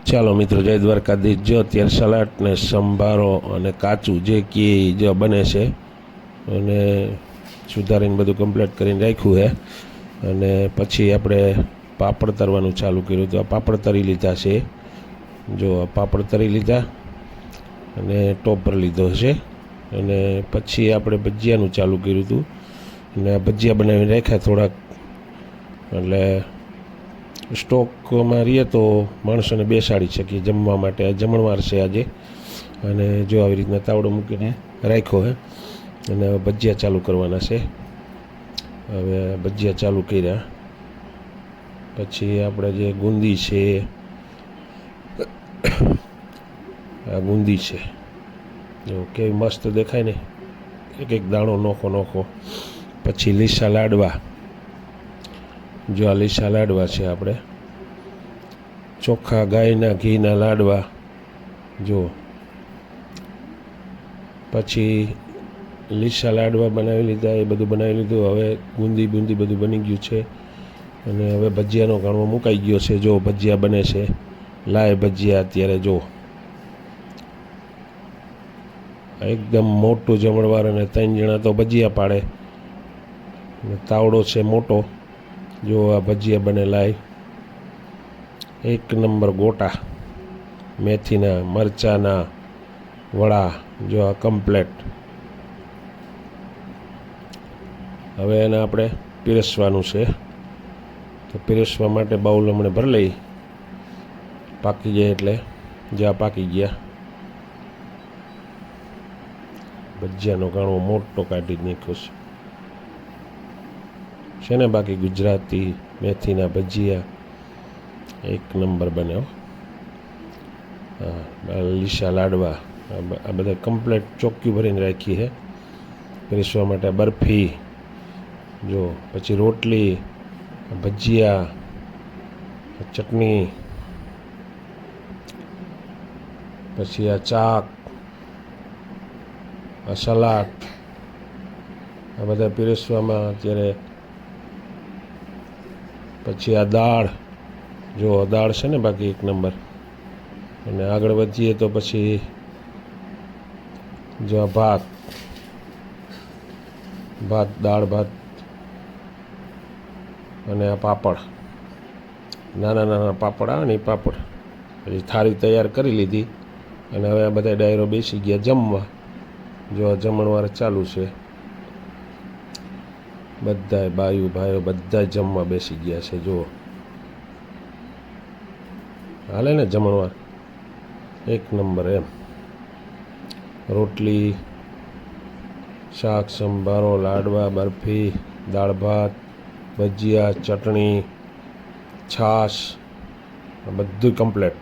ચાલો મિત્રો, જય દ્વારકાધીશ. જો અત્યારે સલાડ ને સંભારો અને કાચું જે કે જો બને છે અને સુધારીને બધું કમ્પ્લીટ કરીને રાખ્યું છે. અને પછી આપણે પાપડ તરવાનું ચાલુ કર્યું. તો આ પાપડ તરી લીધા છે. જો આ પાપડ તરી લીધા અને ટોપર લીધો છે. અને પછી આપણે ભજીયાનું ચાલુ કર્યું હતું. અને આ ભજીયા બનાવીને રાખ્યા થોડાક, એટલે સ્ટોકમાં રહીએ તો માણસોને બેસાડી શકીએ જમવા માટે. આ જમણવાર છે આજે. અને જો આવી રીતના તાવડો મૂકીને રાખ્યો છે. અને હવે ભજીયા ચાલુ કરવાના છે. હવે ભજીયા ચાલુ કર્યા પછી આપણે જે ગુંદી છે, આ ગુંદી છે જો કેવી મસ્ત દેખાય ને, એક એક દાણો નોખો નોખો. પછી લીસા લાડવા, જો આ લીસા લાડવા છે આપણે ચોખ્ખા ગાયના ઘીના લાડવા. જો પછી લીસા લાડવા બનાવી લીધા, એ બધું બનાવી લીધું. હવે બુંદી બધું બની ગયું છે. અને હવે ભજીયાનો ગાણવો મુકાઈ ગયો છે. જો ભજીયા બને છે, લાય ભજીયા. અત્યારે જો એકદમ મોટું જમણવાર અને 3 જણા તો ભજીયા પાડે. તાવડો છે મોટો. જો આ ભજીયા બને લાય, એક નંબર ગોટા મેથીના મરચાના વડા. જો આ કમ્પ્લેટ. હવે એને આપણે પીરસવાનું છે. તો પીરસવા માટે બાઉલ હમણાં ભરી લઈ, પાકી જાય એટલે. જ્યાં પાકી ગયા, ભજીયાનો ગાણો મોટો કાઢી જ નાખ્યો છે ને. બાકી ગુજરાતી મેથીના ભજીયા એક નંબર બન્યો. હા, લીસા લાડવા આ બધા કમ્પ્લેટ ચોખ્ખી ભરીને રાખી છે પીરસવા માટે. બરફી જો, પછી રોટલી, ભજીયા, ચટણી, પછી આ ચાક, આ સલાડ, આ બધા પીરસવામાં અત્યારે. પછી આ દાળ, જો દાળ છે ને બાકી એક નંબર. અને આગળ વધીએ તો પછી જો આ ભાત, દાળ ભાત અને આ પાપડ, નાના પાપડ આવે ને એ પાપડ. પછી થાળી તૈયાર કરી લીધી. અને હવે આ બધા ડાયરો બેસી ગયા જમવા. જો આ જમણવાર ચાલુ છે. બધાય બાયું ભાઈઓ બધા જમવા બેસી ગયા છે. જુઓ હાલે ને જમણવાર એક નંબર એમ. રોટલી, શાક, સંભારો, લાડવા, બરફી, દાળ ભાત, ભજીયા, ચટણી, છાશ, બધું કમ્પ્લેટ.